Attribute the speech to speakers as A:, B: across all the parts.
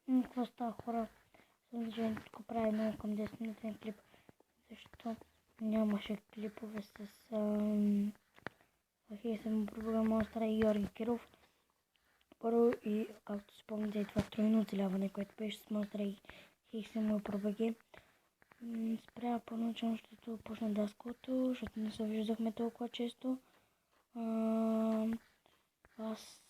A: Какво става, хора? Съдържанието тук прави много към 10-минутен клип, защото нямаше клипове с съм програма Монстра и Георги Киров. Първо и, както си спомняте, това тройно оцеляване, което беше с Монстра и Хейсъм ПРБГ. Спря по-начално, защото почна даското, защото не се виждахме толкова често. Аз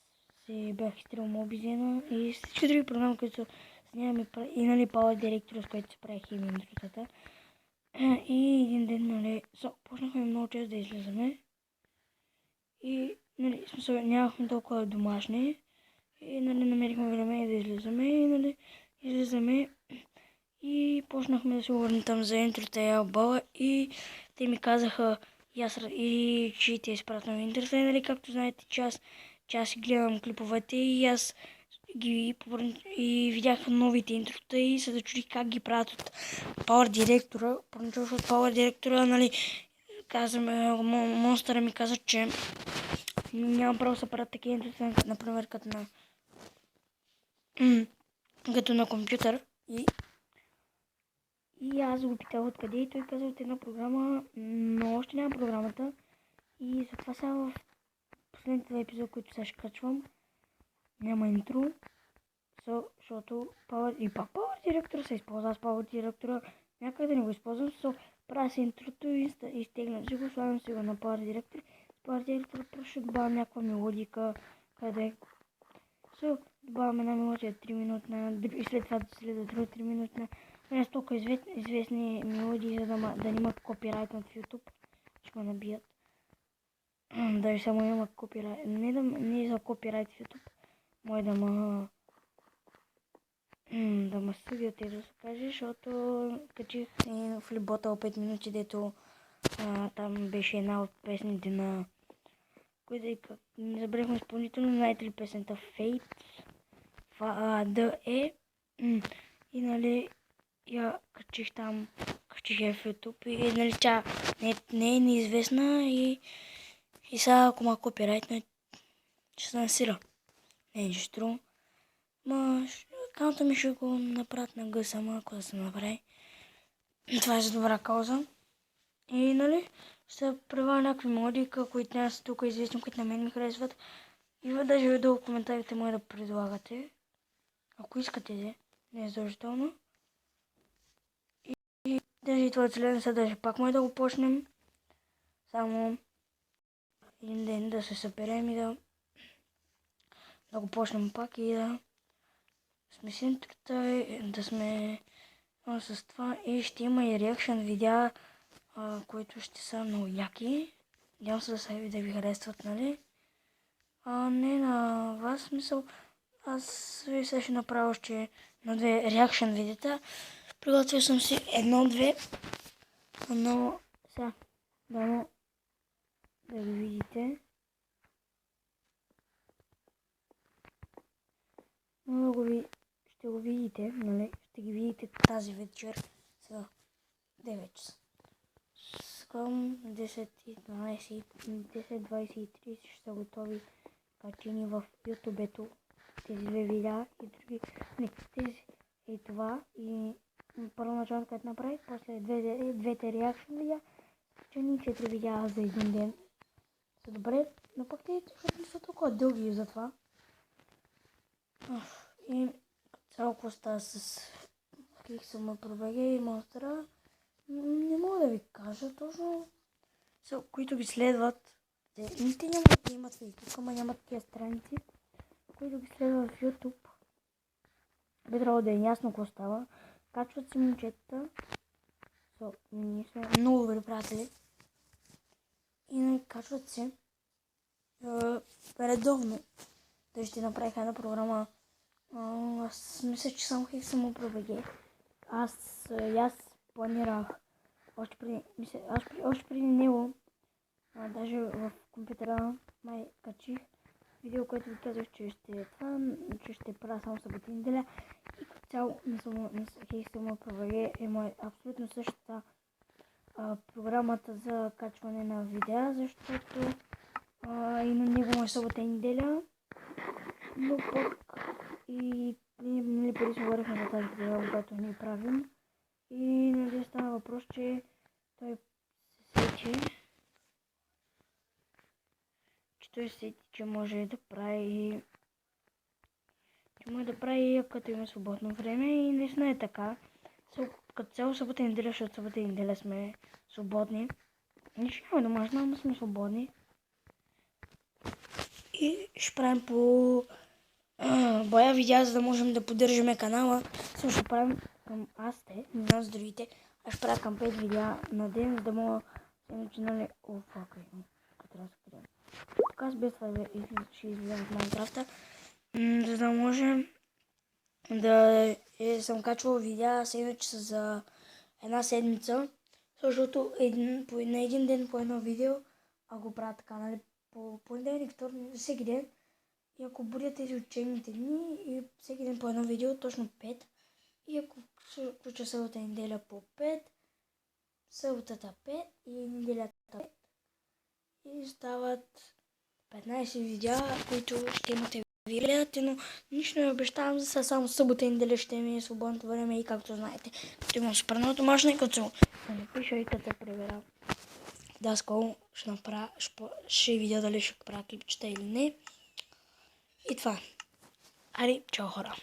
A: си бях изтрил Мобизена и всички други програми, които снимаме и нали Power Director, с който се правих и интротата. И един ден, нали, почнахме много често да излизаме. И, нали, в смисъл, нямахме толкова домашни. И, нали, намерихме време да излизаме. И, нали, излизаме. И почнахме да се говорим там за интрото и албала. И те ми казаха, и че те изпратвам интрото. И, нали, както знаете, че аз гледам клиповете и аз и видях новите интрота и се зачудих как ги правят от Power Director. Защото от Power Director, нали, Монстъра ми каза, че няма право да се правят такива интрота, например, като на компютър. И аз го питах откъде и той каза от една програма, но още няма програмата. И затова сега в последните два епизода, които сега ще качвам, няма интро. Защото Power Director се използва. Аз Power Director някъде не го използвам. Правя се интрото и изтеглям си го, слагам си го на Power Director. Power Director просто ще добавям някаква мелодика, къде добавям една мелодия 3 минутна и след това следва друга 3 минутна. Не са толкова известни мелодии, за да няма копирайт от YouTube. Ще ме набият. Даже само има копирайт. Не за копирайт в YouTube. Може да ме съдят, да се каже, защото качих в Флиботал 5 минути, дето там беше една от песните на... Не забравихме изпълнително, знаете ли песента Fate? И нали я качих там, качих я в YouTube и нали тя не е неизвестна и сега ако ма копирайт, ще се насира. Не е нищо. Акаунта ми ще го направят на гъсама, ако да се направи. Това е за добра кауза. И нали, ще правя някакви модика, които не са тук известни, които на мен ми харесват. И даже видео в коментарите може да предлагате. Ако искате, не е задължително. И даже това целен са даже пак може да го почнем. Само един ден да се съберем и да го почнем пак и да сме с интрата, да сме с това и ще има и реакшн видеа, които ще са много яки. Надявам се да ви харесват, нали? Не на вас, смисъл. Аз сега ще направя още на 2 реакшн видеота. Приготвил съм си 1-2, но сега да ги видите. Ще го видите, нали? Ще ги видите тази вечер за 9 часа. Към 10:23 ще са готови качени в YouTube-ето тези 2 видеа и други. Не, тези и това и първоначално като направих, после двете реакшн видеа, качени 4 видеа за един ден. Са добре, но пък те не са толкова дълги за това. И цялко става с Хейсъм ПРБГ и Монстра. Не мога да ви кажа точно, които ги следват. Те нямат да имат Facebook, ама нямат такива страници, които ги следват в YouTube. Би трябвало да е ясно какво става. Качват си момчета. Ние сме много добри приятели. И качват се редовно. Той ще направих една програма. Аз мисля, че само Хейсъм ПРБГ. Аз планирах още преди него, даже в компютъра май качих видео, което ви казах, че ще правя само събота и неделя. И като цяло Хейсъм ПРБГ е абсолютно същата програмата за качване на видеа, защото и на него може събота и неделя, но пък и нали, преди си говорихме за тази програма, която ние правим. И нали стана въпрос, че той се сети, че може да прави като има свободно време и наистина е така. Като цяло събота и неделя, защото събота и неделя сме свободни. Нищо няма домашно, но сме свободни. И ще правим по боя видеа, за да можем да поддържаме канала. Също ще правим към не знам с другите. Аз ще правя към 5 видеа на ден, за да мога иначе, нали, така аз без това ще излизам от Майнкрафта, за да може да съм качвал видеа иначе за една седмица, защото на един ден по едно видео, ако правя така, нали, по понеделник, вторник, всеки ден. И ако будят тези учебните дни и всеки ден по едно видео, точно 5. И ако включа събота и неделя по 5, съботата 5 и неделята 5. И стават 15 видеа, които ще имате ви гледате, но нищо не обещавам, за само събота и неделя ще ми е свободното време и както знаете, като имам супер много домашно и като се напиша и като се проверя. Да, скоро ще направя, ще видя дали ще правя клипчета или не. И това. Ари, чао хора!